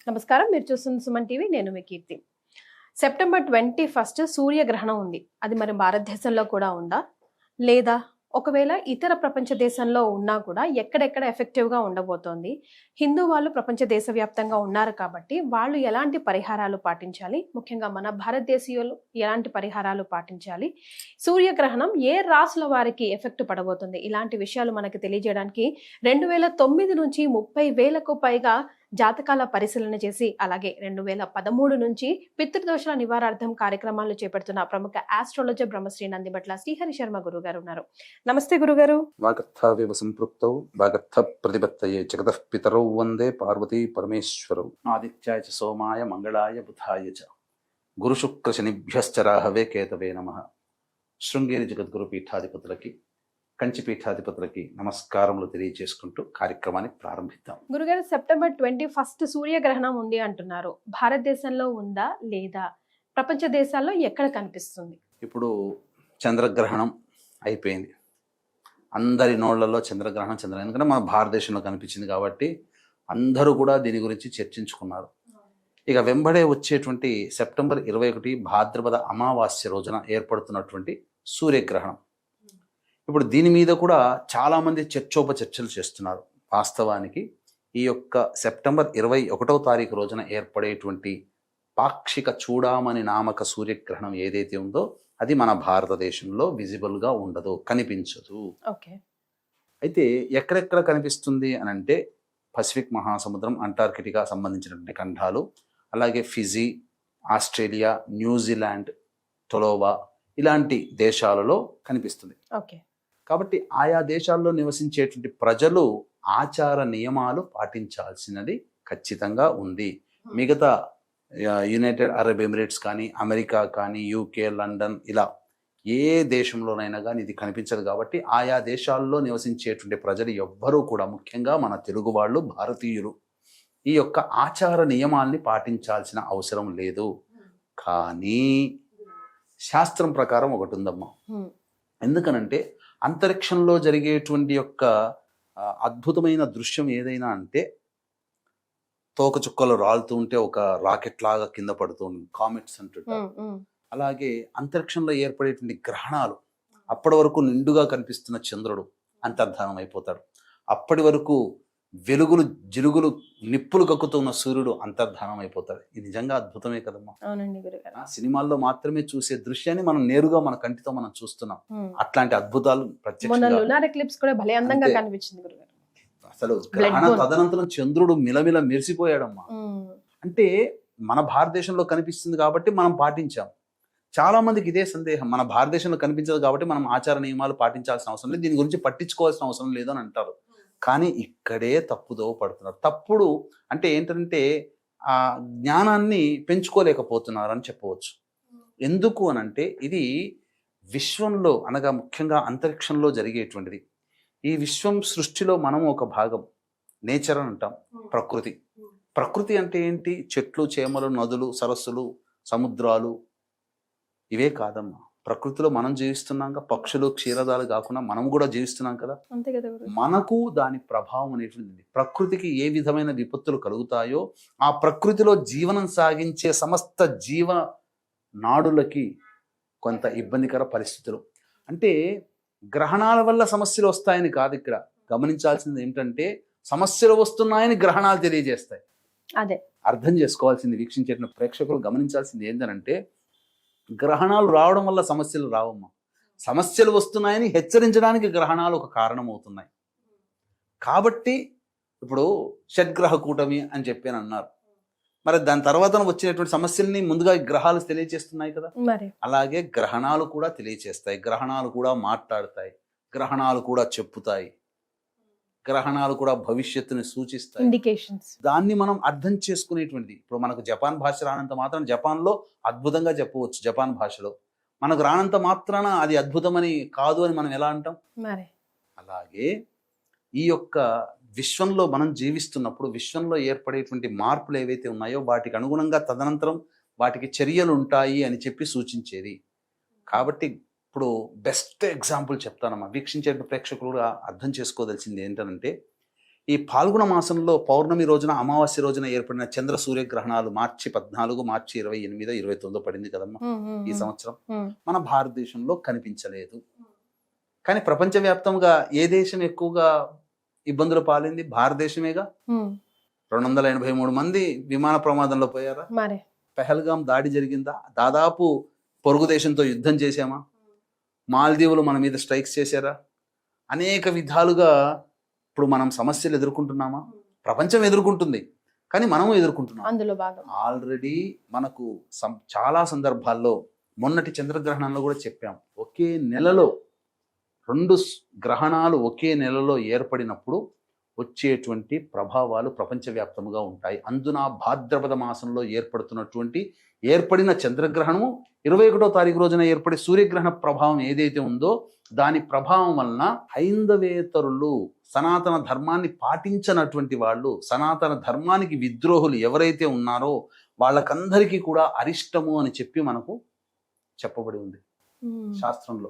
నమస్కారం. మీరు చూస్తున్న సుమన్ టీవీ. నేను మీ కీర్తి. సెప్టెంబర్ 21 సూర్యగ్రహణం ఉంది. అది మరి భారతదేశంలో కూడా ఉందా? లేదా ఒకవేళ ఇతర ప్రపంచ దేశంలో ఉన్నా కూడా ఎక్కడెక్కడ ఎఫెక్టివ్గా ఉండబోతోంది? హిందూ వాళ్ళు ప్రపంచ దేశవ్యాప్తంగా ఉన్నారు కాబట్టి వాళ్ళు ఎలాంటి పరిహారాలు పాటించాలి? ముఖ్యంగా మన భారతదేశీయులు ఎలాంటి పరిహారాలు పాటించాలి? సూర్యగ్రహణం ఏ రాసుల వారికి ఎఫెక్ట్ పడబోతుంది? ఇలాంటి విషయాలు మనకు తెలియజేయడానికి 2009 నుంచి 30,000కు పైగా జాతకాల పరిశీలన చేసి, అలాగే 2013 నుంచి పితృదోషాల నివారార్థం కార్యక్రమాలు చేపడుతున్న ప్రముఖ ఆస్ట్రాలజర్ బ్రహ్మశ్రీ నందిబట్ల శ్రీహరి శర్మ గురుగారు ఉన్నారు. నమస్తే గురుగారు. వాగర్థావివ సంపృక్తౌ వాగర్థ ప్రతిపత్తయే జగతః పితరౌ వందే పార్వతీ పరమేశ్వరౌ ఆదిత్యాయ చ సోమాయ మంగళాయ బుధాయ చ గురు శుక్ర శనిభ్యశ్చ రాహవే కేతవే నమః. శృంగేరి జగద్గురు పీఠాధిపతులకి, కంచి పీఠాధిపతులకి నమస్కారములు తెలియజేసుకుంటూ కార్యక్రమాన్ని ప్రారంభిద్దాం. గురుగారు, సెప్టెంబర్ 21 సూర్యగ్రహణం ఉంది అంటున్నారు. భారతదేశంలో ఉందా లేదా? ప్రపంచ దేశాల్లో ఎక్కడ కనిపిస్తుంది? ఇప్పుడు చంద్రగ్రహణం అయిపోయింది. అందరి నోళ్లలో చంద్రగ్రహణం ఎందుకంటే మన భారతదేశంలో కనిపించింది కాబట్టి అందరూ కూడా దీని గురించి చర్చించుకున్నారు. ఇక వెంబడే వచ్చేటువంటి సెప్టెంబర్ 21 భాద్రపద అమావాస్య రోజున ఏర్పడుతున్నటువంటి సూర్యగ్రహణం. ఇప్పుడు దీని మీద కూడా చాలామంది చర్చోపచర్చలు చేస్తున్నారు. వాస్తవానికి ఈ యొక్క సెప్టెంబర్ 21వ తారీఖు రోజున ఏర్పడేటువంటి పాక్షిక చూడామణి నామక సూర్యగ్రహణం ఏదైతే ఉందో అది మన భారతదేశంలో విజిబుల్గా ఉండదు, కనిపించదు. అయితే ఎక్కడెక్కడ కనిపిస్తుంది అని అంటే పసిఫిక్ మహాసముద్రం, అంటార్కిటికా సంబంధించినటువంటి ఖండాలు, అలాగే ఫిజీ, ఆస్ట్రేలియా, న్యూజిలాండ్, టొలోవా ఇలాంటి దేశాలలో కనిపిస్తుంది. కాబట్టి ఆయా దేశాల్లో నివసించేటువంటి ప్రజలు ఆచార నియమాలు పాటించాల్సినది ఖచ్చితంగా ఉంది. మిగతా యునైటెడ్ అరబ్ ఎమిరేట్స్ కానీ, అమెరికా కానీ, యూకే, లండన్ ఇలా ఏ దేశంలోనైనా కానీ ఇది కనిపించదు. కాబట్టి ఆయా దేశాల్లో నివసించేటువంటి ప్రజలు ఎవ్వరూ కూడా, ముఖ్యంగా మన తెలుగు వాళ్ళు, భారతీయులు ఈ యొక్క ఆచార నియమాల్ని పాటించాల్సిన అవసరం లేదు. కానీ శాస్త్రం ప్రకారం ఒకటి ఉందమ్మా. ఎందుకనంటే అంతరిక్షంలో జరిగేటువంటి యొక్క అద్భుతమైన దృశ్యం ఏదైనా అంటే తోకచుక్కలు రాలుతూ ఉంటే ఒక రాకెట్ లాగా కింద పడుతూ కామెట్స్ అంటుంటారు. అలాగే అంతరిక్షంలో ఏర్పడేటువంటి గ్రహణాలు, అప్పటి వరకు నిండుగా కనిపిస్తున్న చంద్రుడు అంతర్ధానం అయిపోతాడు. అప్పటి వరకు వెలుగులు జిలుగులు నిప్పులు కక్కుతున్న సూర్యుడు అంతర్ధానం అయిపోతాడు. ఇది నిజంగా అద్భుతమే కదమ్మా. సినిమాల్లో మాత్రమే చూసే దృశ్యాన్ని మనం నేరుగా మన కంటితో మనం చూస్తున్నాం. అట్లాంటి అద్భుతాలు అసలు గ్రహణ తదనంతరం చంద్రుడు మిలమిల మెరిసిపోయాడమ్మా. అంటే మన భారతదేశంలో కనిపిస్తుంది కాబట్టి మనం పాటించాం. చాలా మందికి ఇదే సందేహం, మన భారతదేశంలో కనిపించదు కాబట్టి మనం ఆచార నియమాలు పాటించాల్సిన అవసరం లేదు, దీని గురించి పట్టించుకోవాల్సిన అవసరం లేదు అని అంటారు. కానీ ఇక్కడే తప్పుదో పడుతున్నారు. తప్పుడు అంటే ఏంటంటే ఆ జ్ఞానాన్ని పెంచుకోలేకపోతున్నారు అని చెప్పవచ్చు. ఎందుకు అనంటే ఇది విశ్వంలో అనగా ముఖ్యంగా అంతరిక్షంలో జరిగేటువంటిది. ఈ విశ్వం సృష్టిలో మనం ఒక భాగం. నేచర్ అని అంటాం, ప్రకృతి. ప్రకృతి అంటే ఏంటి? చెట్లు, చేమలు, నదులు, సరస్సులు, సముద్రాలు ఇవే కాదమ్మా. ప్రకృతిలో మనం జీవిస్తున్నాం కదా, పక్షులు, క్షీరదాలు కాకుండా మనం కూడా జీవిస్తున్నాం కదా. మనకు దాని ప్రభావం అనేటువంటిది. ప్రకృతికి ఏ విధమైన విపత్తులు కలుగుతాయో ఆ ప్రకృతిలో జీవనం సాగించే సమస్త జీవ నాడులకి కొంత ఇబ్బందికర పరిస్థితులు. అంటే గ్రహణాల వల్ల సమస్యలు వస్తాయని కాదు. ఇక్కడ గమనించాల్సింది ఏంటంటే సమస్యలు వస్తున్నాయని గ్రహణాలు తెలియజేస్తాయి. అదే అర్థం చేసుకోవాల్సింది, వీక్షించే ప్రేక్షకులు గమనించాల్సింది ఏంటంటే గ్రహణాలు రావడం వల్ల సమస్యలు రావమ్మా. సమస్యలు వస్తున్నాయని హెచ్చరించడానికి గ్రహణాలు ఒక కారణం అవుతున్నాయి. కాబట్టి ఇప్పుడు షడ్గ్రహ కూటమి అని చెప్పి అన్నారు. మరి దాని తర్వాత వచ్చినటువంటి సమస్యల్ని ముందుగా గ్రహాలు తెలియజేస్తున్నాయి కదా. అలాగే గ్రహణాలు కూడా తెలియజేస్తాయి, గ్రహణాలు కూడా మాట్లాడతాయి, గ్రహణాలు కూడా చెప్పుతాయి, గ్రహణాలు కూడా భవిష్యత్తుని సూచిస్తాయి. ఇండికేషన్స్. దాన్ని మనం అర్థం చేసుకునేటువంటిది. ఇప్పుడు మనకు జపాన్ భాష రానంత మాత్రం జపాన్లో అద్భుతంగా చెప్పవచ్చు. జపాన్ భాషలో మనకు రానంత మాత్రాన అది అద్భుతమని కాదు అని మనం ఎలా అంటాం? అలాగే ఈ యొక్క విశ్వంలో మనం జీవిస్తున్నప్పుడు విశ్వంలో ఏర్పడేటువంటి మార్పులు ఏవైతే ఉన్నాయో వాటికి అనుగుణంగా తదనంతరం వాటికి చర్యలు ఉంటాయి అని చెప్పి సూచించేది. కాబట్టి ఇప్పుడు బెస్ట్ ఎగ్జాంపుల్ చెప్తానమ్మా, వీక్షించే ప్రేక్షకులు అర్థం చేసుకోదలిసింది ఏంటంటే ఈ పాల్గొన మాసంలో పౌర్ణమి రోజున అమావాస్య రోజున ఏర్పడిన చంద్ర సూర్యగ్రహణాలు మార్చి 14, మార్చి 28, 29 పడింది కదమ్మా ఈ సంవత్సరం. మన భారతదేశంలో కనిపించలేదు. కానీ ప్రపంచవ్యాప్తంగా ఏ దేశం ఎక్కువగా ఇబ్బందులు పాలింది? భారతదేశమేగా. 283 మంది విమాన ప్రమాదంలో పోయారా? పెహల్గాం దాడి జరిగిందా? దాదాపు పొరుగు దేశంతో యుద్ధం చేశామా? మాల్దీవులు మన మీద స్ట్రైక్స్ చేశారా? అనేక విధాలుగా ఇప్పుడు మనం సమస్యలు ఎదుర్కొంటున్నామా? ప్రపంచం ఎదుర్కొంటుంది, కానీ మనము ఎదుర్కొంటున్నాం. అందులో భాగం ఆల్రెడీ మనకు చాలా సందర్భాల్లో మొన్నటి చంద్రగ్రహణంలో కూడా చెప్పాం, ఒకే నెలలో 2 గ్రహణాలు ఒకే నెలలో ఏర్పడినప్పుడు వచ్చేటువంటి ప్రభావాలు ప్రపంచవ్యాప్తంగా ఉంటాయి. అందున భాద్రపద మాసంలో ఏర్పడిన చంద్రగ్రహణము 21వ తారీఖు రోజున ఏర్పడే సూర్యగ్రహణ ప్రభావం ఏదైతే ఉందో దాని ప్రభావం వలన హైందవేతరులు, సనాతన ధర్మాన్ని పాటించనటువంటి వాళ్ళు, సనాతన ధర్మానికి విద్రోహులు ఎవరైతే ఉన్నారో వాళ్ళకందరికీ కూడా అరిష్టము అని చెప్పి మనకు చెప్పబడి ఉంది శాస్త్రంలో.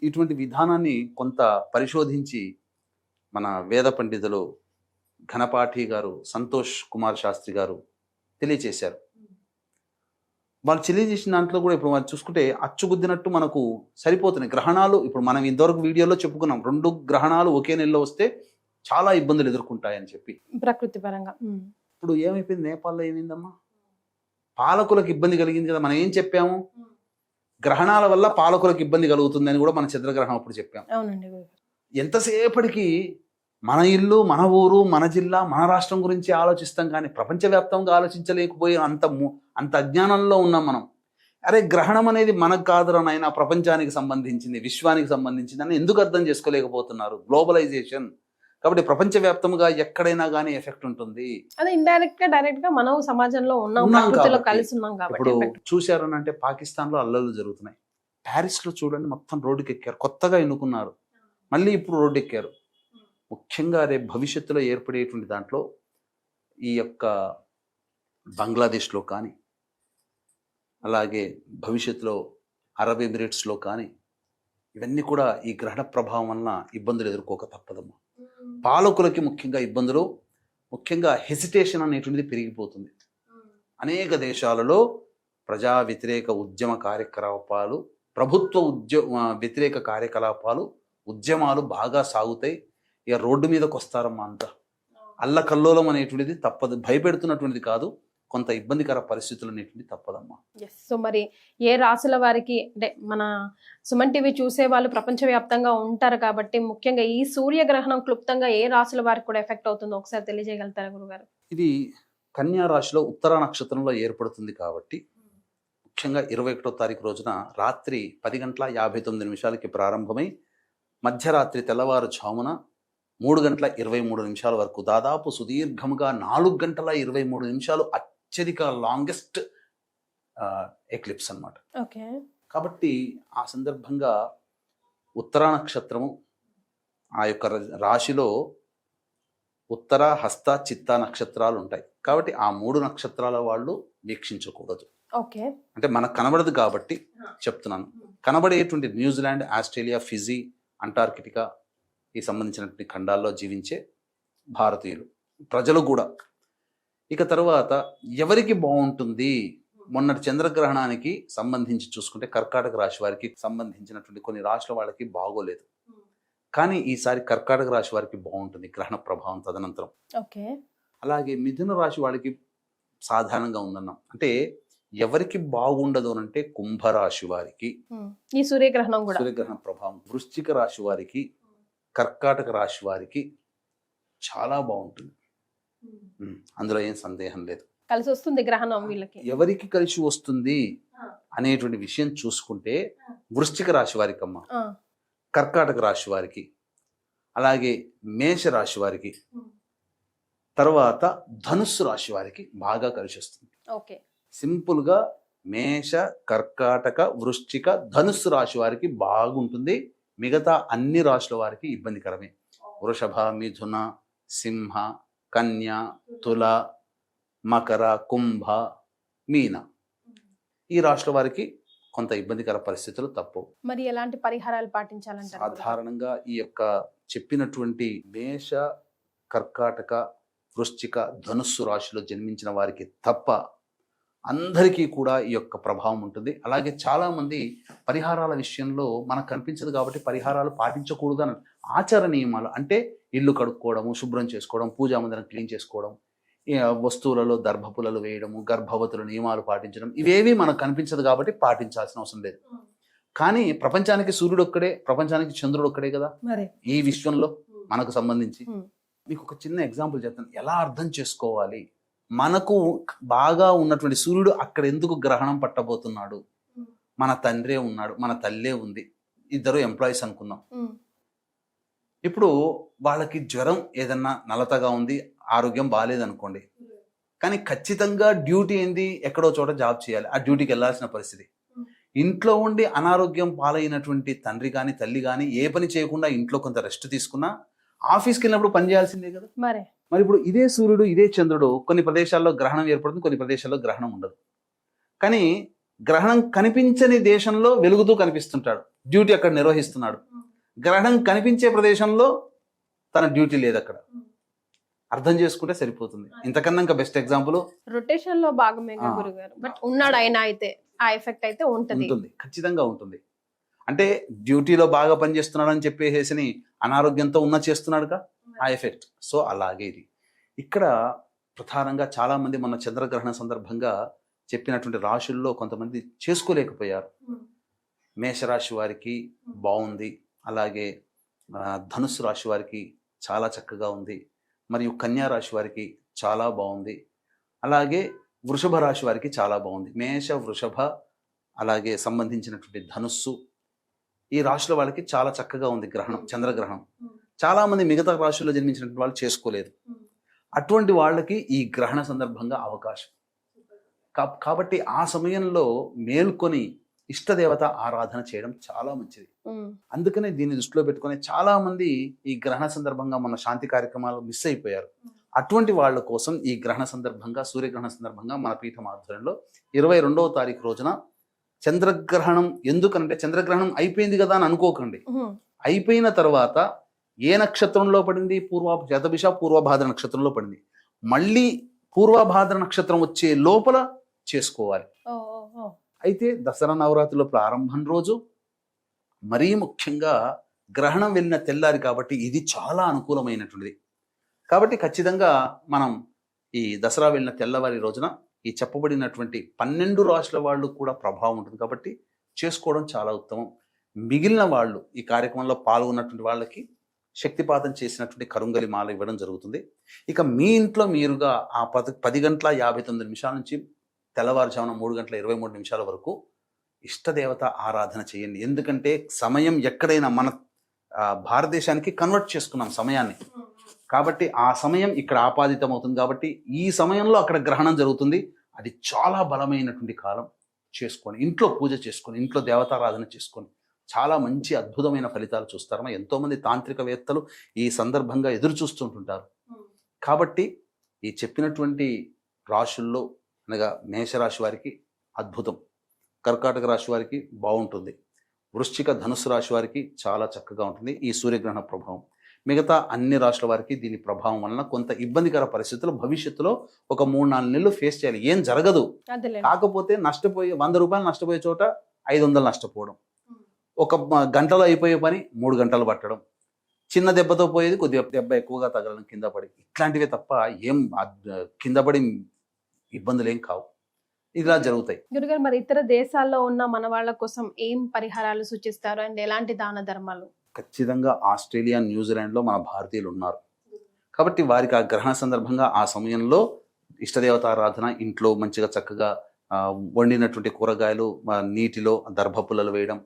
ఇటువంటి విధానాన్ని కొంత పరిశోధించి మన వేద పండితులు ఘనపాఠి గారు, సంతోష్ కుమార్ శాస్త్రి గారు తెలియచేశారు. వాళ్ళు తెలియజేసిన దాంట్లో కూడా ఇప్పుడు మనం చూసుకుంటే అచ్చుగుద్దినట్టు మనకు సరిపోతున్నాయి గ్రహణాలు. ఇప్పుడు మనం ఇంతవరకు వీడియోలో చెప్పుకున్నాం 2 గ్రహణాలు ఒకే నెలలో వస్తే చాలా ఇబ్బందులు ఎదుర్కొంటాయని చెప్పి ప్రకృతి పరంగా. ఇప్పుడు ఏమైపోయింది? నేపాల్లో ఏమైందమ్మా? పాలకులకు ఇబ్బంది కలిగింది కదా. మనం ఏం చెప్పాము? గ్రహణాల వల్ల పాలకులకు ఇబ్బంది కలుగుతుంది అని కూడా మన చంద్రగ్రహణం అప్పుడు చెప్పాం. ఎంతసేపటికి మన ఇల్లు, మన ఊరు, మన జిల్లా, మన రాష్ట్రం గురించి ఆలోచిస్తాం, కానీ ప్రపంచవ్యాప్తంగా ఆలోచించలేకపోయి అంత అజ్ఞానంలో ఉన్నాం మనం. అరే గ్రహణం అనేది మనకు కాదురా నాయనా, ప్రపంచానికి సంబంధించింది, విశ్వానికి సంబంధించింది అని ఎందుకు అర్థం చేసుకోలేకపోతున్నారు? గ్లోబలైజేషన్ కాబట్టి ప్రపంచవ్యాప్తంగా ఎక్కడైనా కానీ ఎఫెక్ట్ ఉంటుంది. అదే ఇండైరెక్ట్ గా డైరెక్ట్ గా మనం సమాజంలో కలిసి ఉన్నాం కాబట్టి. ఇప్పుడు చూశారనంటే పాకిస్తాన్ లో అల్లర్లు జరుగుతున్నాయి. ప్యారిస్ లో చూడండి, మొత్తం రోడ్డుకి ఎక్కారు, కొత్తగా ఎన్నుకున్నారు, మళ్ళీ ఇప్పుడు రోడ్డు ఎక్కారు. ముఖ్యంగా రేపు భవిష్యత్తులో ఏర్పడేటువంటి దాంట్లో ఈ యొక్క బంగ్లాదేశ్లో కానీ, అలాగే భవిష్యత్తులో అరబ్ ఎమిరేట్స్లో కానీ, ఇవన్నీ కూడా ఈ గ్రహణ ప్రభావం వలన ఇబ్బందులు ఎదుర్కోక తప్పదమ్మా. పాలకులకి ముఖ్యంగా ఇబ్బందులు, ముఖ్యంగా హెసిటేషన్ అనేటువంటిది పెరిగిపోతుంది. అనేక దేశాలలో ప్రజా వ్యతిరేక ఉద్యమ కార్యకలాపాలు, ప్రభుత్వ వ్యతిరేక కార్యకలాపాలు, ఉద్యమాలు బాగా సాగుతాయి. ఇక రోడ్డు మీదకి వస్తారమ్మా. అంతా అల్లకల్లోలం అనేటువంటిది తప్పదు, భయపెడుతున్నటువంటిది కాదు, కొంత ఇబ్బందికర పరిస్థితులు అనేటువంటి తప్పదమ్మా. సో మరి ఏ రాశుల వారికి, అంటే మన సుమన్ టీవీ చూసే వాళ్ళు ప్రపంచవ్యాప్తంగా ఉంటారు కాబట్టి ముఖ్యంగా ఈ సూర్యగ్రహణం క్లుప్తంగా ఏ రాశుల వారికి కూడా ఎఫెక్ట్ అవుతుందో ఒకసారి తెలియజేయగలుగుతారా గురుగారు? ఇది కన్యా రాశిలో ఉత్తర నక్షత్రంలో ఏర్పడుతుంది కాబట్టి ముఖ్యంగా 21వ తారీఖు రోజున రాత్రి 10:59 ప్రారంభమై మధ్యరాత్రి తెల్లవారుజామున 3:23 వరకు దాదాపు సుదీర్ఘంగా 4:23 అత్యధిక లాంగెస్ట్ ఎక్లిప్స్ అన్నమాట. కాబట్టి ఆ సందర్భంగా ఉత్తర నక్షత్రము ఆ యొక్క రాశిలో ఉత్తర, హస్త, చిత్త నక్షత్రాలు ఉంటాయి. కాబట్టి ఆ 3 నక్షత్రాల వాళ్ళు వీక్షించకూడదు. అంటే మనకు కనబడదు కాబట్టి చెప్తున్నాను. కనబడేటువంటి న్యూజిలాండ్, ఆస్ట్రేలియా, ఫిజీ, అంటార్కిటికా ఈ సంబంధించినటువంటి ఖండాల్లో జీవించే భారతీయులు ప్రజలు కూడా. ఇక తర్వాత ఎవరికి బాగుంటుంది? మొన్నటి చంద్రగ్రహణానికి సంబంధించి చూసుకుంటే కర్కాటక రాశి వారికి సంబంధించినటువంటి కొన్ని రాశుల వాళ్ళకి బాగోలేదు, కానీ ఈసారి కర్కాటక రాశి వారికి బాగుంటుంది గ్రహణ ప్రభావం తదనంతరం. అలాగే మిథున రాశి వాళ్ళకి సాధారణంగా ఉందన్నాం. అంటే ఎవరికి బాగుండదు అంటే కుంభరాశి వారికి ఈ సూర్యగ్రహణం ప్రభావం, వృశ్చిక రాశి వారికి, కర్కాటక రాశి వారికి చాలా బాగుంటుంది. అందులో ఏం సందేహం లేదు. కలిసి వస్తుంది గ్రహణం వీళ్ళకి. ఎవరికి కలిసి వస్తుంది అనేటువంటి విషయం చూసుకుంటే వృశ్చిక రాశి వారికి అమ్మ, కర్కాటక రాశి వారికి, అలాగే మేష రాశి వారికి, తర్వాత ధనుస్సు రాశి వారికి బాగా కలిసి వస్తుంది. సింపుల్ గా మేష, కర్కాటక, వృశ్చిక, ధనుస్సు రాశి వారికి బాగుంటుంది. మిగతా అన్ని రాశుల వారికి ఇబ్బందికరమే. వృషభ, మిథున, సింహ, కన్య, తుల, మకర, కుంభ, మీన ఈ రాశుల వారికి కొంత ఇబ్బందికర పరిస్థితులు తప్పు. మరి ఎలాంటి పరిహారాలు పాటించాలంటారు? సాధారణంగా ఈ యొక్క చెప్పినటువంటి మేష, కర్కాటక, వృశ్చిక, ధనుస్సు రాశిలో జన్మించిన వారికి తప్ప అందరికీ కూడా ఈ యొక్క ప్రభావం ఉంటుంది. అలాగే చాలామంది పరిహారాల విషయంలో మనకు కనిపించదు కాబట్టి పరిహారాలు పాటించకూడదు అని ఆచార నియమాలు అంటే ఇల్లు కడుక్కోవడము, శుభ్రం చేసుకోవడం, పూజా మందిరం క్లీన్ చేసుకోవడం, వస్తువులలో దర్భపులలు వేయడము, గర్భవతుల నియమాలు పాటించడం, ఇవేవి మనకు కనిపించదు కాబట్టి పాటించాల్సిన అవసరం లేదు. కానీ ప్రపంచానికి సూర్యుడు ఒక్కడే, ప్రపంచానికి చంద్రుడు ఒక్కడే కదా ఈ విశ్వంలో మనకు సంబంధించి. మీకు ఒక చిన్న ఎగ్జాంపుల్ చెప్తాను, ఎలా అర్థం చేసుకోవాలి. మనకు బాగా ఉన్నటువంటి సూర్యుడు అక్కడ ఎందుకు గ్రహణం పట్టబోతున్నాడు. మన తండ్రే ఉన్నాడు, మన తల్లే ఉంది, ఇద్దరు ఎంప్లాయీస్ అనుకుందాం. ఇప్పుడు వాళ్ళకి జ్వరం ఏదన్నా నలతగా ఉంది, ఆరోగ్యం బాగాలేదనుకోండి, కానీ ఖచ్చితంగా డ్యూటీ ఏంది, ఎక్కడో చోట జాబ్ చేయాలి, ఆ డ్యూటీకి వెళ్ళాల్సిన పరిస్థితి. ఇంట్లో ఉండి అనారోగ్యం పాలైనటువంటి తండ్రి కానీ తల్లి కానీ ఏ పని చేయకుండా ఇంట్లో కొంత రెస్ట్ తీసుకున్నా ఆఫీస్కి వెళ్ళినప్పుడు పని చేయాల్సిందే కదా. మరి ఇప్పుడు ఇదే సూర్యుడు, ఇదే చంద్రుడు కొన్ని ప్రదేశాల్లో గ్రహణం ఏర్పడుతుంది, కొన్ని ప్రదేశాల్లో గ్రహణం ఉండదు. కానీ గ్రహణం కనిపించని దేశంలో వెలుగుతూ కనిపిస్తుంటాడు, డ్యూటీ అక్కడ నిర్వహిస్తున్నాడు. గ్రహణం కనిపించే ప్రదేశంలో తన డ్యూటీ లేదు అక్కడ. అర్థం చేసుకుంటే సరిపోతుంది. ఇంతకన్నా ఇంకా బెస్ట్ ఎగ్జాంపుల్ రొటేషన్ లో భాగమే గురుగారు. బట్ ఉన్నాడు ఆయన, అయితే ఆ ఎఫెక్ట్ అయితే ఉంటుంది, ఖచ్చితంగా ఉంటుంది. అంటే డ్యూటీలో బాగా పనిచేస్తున్నాడు అని చెప్పేసి అనారోగ్యంతో ఉన్న చేస్తున్నాడుగా ఆ ఎఫెక్ట్. సో అలాగే ఇది ఇక్కడ ప్రధానంగా చాలా మంది మన చంద్రగ్రహణ సందర్భంగా చెప్పినటువంటి రాశుల్లో కొంతమంది చేసుకోలేకపోయారు. మేషరాశి వారికి బాగుంది, అలాగే ధనుస్సు రాశి వారికి చాలా చక్కగా ఉంది, మరియు కన్యా రాశి వారికి చాలా బాగుంది, అలాగే వృషభ రాశి వారికి చాలా బాగుంది. మేష, వృషభ, అలాగే సంబంధించినటువంటి ధనుస్సు, ఈ రాశుల వాళ్ళకి చాలా చక్కగా ఉంది గ్రహణం, చంద్రగ్రహణం. చాలా మంది మిగతా రాశుల్లో జన్మించినటువంటి వాళ్ళు చేసుకోలేదు. అటువంటి వాళ్ళకి ఈ గ్రహణ సందర్భంగా అవకాశం కాబట్టి ఆ సమయంలో మేల్కొని ఇష్టదేవత ఆరాధన చేయడం చాలా మంచిది. అందుకనే దీన్ని దృష్టిలో పెట్టుకుని చాలా మంది ఈ గ్రహణ సందర్భంగా మన శాంతి కార్యక్రమాలు మిస్ అయిపోయారు. అటువంటి వాళ్ళ కోసం ఈ గ్రహణ సందర్భంగా, సూర్యగ్రహణ సందర్భంగా మన పీఠం ఆధ్వర్యంలో 22వ తారీఖు రోజున చంద్రగ్రహణం, ఎందుకంటే చంద్రగ్రహణం అయిపోయింది కదా అని అనుకోకండి. అయిపోయిన తర్వాత ఏ నక్షత్రంలో పడింది, శతభిష పూర్వభాద్ర నక్షత్రంలో పడింది. మళ్ళీ పూర్వభాద్ర నక్షత్రం వచ్చే లోపల చేసుకోవాలి. అయితే దసరా నవరాత్రిలో ప్రారంభం రోజు మరీ ముఖ్యంగా గ్రహణం వెళ్ళిన తెల్లారి కాబట్టి ఇది చాలా అనుకూలమైనటువంటిది. కాబట్టి ఖచ్చితంగా మనం ఈ దసరా వెళ్ళిన తెల్లవారి రోజున ఈ చెప్పబడినటువంటి 12 రాశుల వాళ్ళు కూడా ప్రభావం ఉంటుంది కాబట్టి చేసుకోవడం చాలా ఉత్తమం. మిగిలిన వాళ్ళు ఈ కార్యక్రమంలో పాల్గొన్నటువంటి వాళ్ళకి శక్తిపాతం చేసినటువంటి కరుంగలి మాల ఇవ్వడం జరుగుతుంది. ఇక మీ ఇంట్లో మీరుగా ఆ 10 గంటల 59 నిమిషాల నుంచి తెల్లవారుజామున 3 గంటల 23 నిమిషాల వరకు ఇష్టదేవత ఆరాధన చేయండి. ఎందుకంటే సమయం ఎక్కడైనా మన భారతదేశానికి కన్వర్ట్ చేసుకున్నాం సమయాన్ని, కాబట్టి ఆ సమయం ఇక్కడ ఆపాదితం అవుతుంది. కాబట్టి ఈ సమయంలో అక్కడ గ్రహణం జరుగుతుంది. అది చాలా బలమైనటువంటి కాలం. చేసుకొని ఇంట్లో పూజ చేసుకొని ఇంట్లో దేవతారాధన చేసుకొని చాలా మంచి అద్భుతమైన ఫలితాలు చూస్తారమ్మా. ఎంతోమంది తాంత్రికవేత్తలు ఈ సందర్భంగా ఎదురు చూస్తుంటుంటారు. కాబట్టి ఈ చెప్పినటువంటి రాశుల్లో అనగా మేషరాశి వారికి అద్భుతం, కర్కాటక రాశి వారికి బాగుంటుంది, వృశ్చిక ధనుస్సు రాశి వారికి చాలా చక్కగా ఉంటుంది ఈ సూర్యగ్రహణ ప్రభావం. మిగతా అన్ని రాశుల వారికి దీని ప్రభావం వలన కొంత ఇబ్బందికర పరిస్థితులు భవిష్యత్తులో ఒక 3-4 నెలలు ఫేస్ చేయాలి. ఏం జరగదు, కాకపోతే నష్టపోయే 100 రూపాయలు నష్టపోయే చోట 500 నష్టపోవడం, ఒక గంటలో అయిపోయే పని 3 గంటలు పట్టడం, చిన్న దెబ్బతో పోయేది కొద్దిగా దెబ్బ ఎక్కువగా తగలడం కింద పడి, ఇట్లాంటివే తప్ప ఏం కింద పడి ఇబ్బందులు ఏం కావు. ఇలా జరుగుతాయి. గురుగారు, మరి ఇతర దేశాల్లో ఉన్న మన వాళ్ళ కోసం ఏం పరిహారాలు సూచిస్తారు అండ్ ఎలాంటి దాన ధర్మాలు? ఖచ్చితంగా ఆస్ట్రేలియా, న్యూజిలాండ్లో మన భారతీయులు ఉన్నారు కాబట్టి వారికి ఆ గ్రహణ సందర్భంగా ఆ సమయంలో ఇష్టదేవతారాధన, ఇంట్లో మంచిగా చక్కగా వండినటువంటి కూరగాయలు నీటిలో దర్భపుల్లలు వేయడం,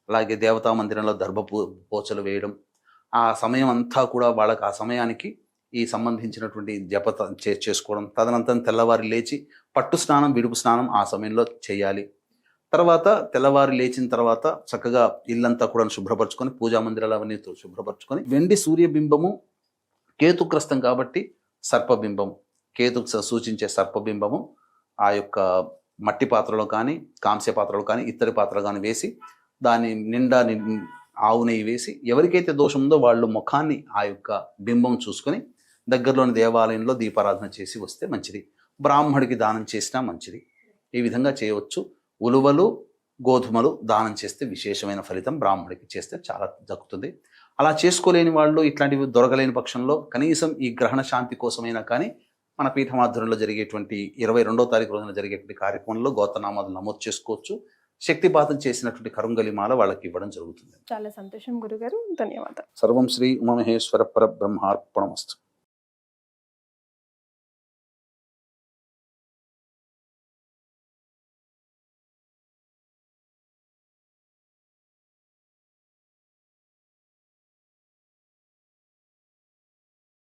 అలాగే దేవతా మందిరంలో పోచలు వేయడం, ఆ సమయం అంతా కూడా వాళ్ళకి ఆ సమయానికి ఈ సంబంధించినటువంటి జపత చేసుకోవడం. తదనంతరం తెల్లవారి లేచి పట్టు స్నానం, విడుపు స్నానం ఆ సమయంలో చేయాలి. తర్వాత తెల్లవారి లేచిన తర్వాత చక్కగా ఇల్లంతా కూడా శుభ్రపరచుకొని, పూజా మందిరాలు అవన్నీ శుభ్రపరచుకొని, వెండి సూర్యబింబము కేతుగ్రస్తం కాబట్టి సర్పబింబము, కేతు సూచించే సర్పబింబము ఆ యొక్క మట్టి పాత్రలో కానీ, కాంస్య పాత్రలో కానీ, ఇత్తడి పాత్రలు కానీ వేసి దాని నిండా ఆవు నెయ్యి వేసి ఎవరికైతే దోషం ఉందో వాళ్ళు ముఖాన్ని ఆ యొక్క బింబం చూసుకొని దగ్గరలోని దేవాలయంలో దీపారాధన చేసి వస్తే మంచిది. బ్రాహ్మడికి దానం చేసినా మంచిది. ఈ విధంగా చేయవచ్చు. ఉలువలు, గోధుమలు దానం చేస్తే విశేషమైన ఫలితం బ్రాహ్మడికి చేస్తే చాలా దక్కుతుంది. అలా చేసుకోలేని వాళ్ళు, ఇట్లాంటివి దొరకలేని పక్షంలో కనీసం ఈ గ్రహణ శాంతి కోసమైనా కానీ మన పీఠమాధ్వర్యంలో జరిగేటువంటి 22వ తారీఖు రోజున జరిగేటువంటి కార్యక్రమంలో గోత్రనామాలు నమోదు చేసుకోవచ్చు. శక్తిపాతం చేసినటువంటి కరుంగలి మాల వాళ్ళకి ఇవ్వడం జరుగుతుంది. చాలా సంతోషం గురుగారు, ధన్యవాదాలు. సర్వం శ్రీ ఉమామహేశ్వర పరబ్రహ్మార్పణమస్తు.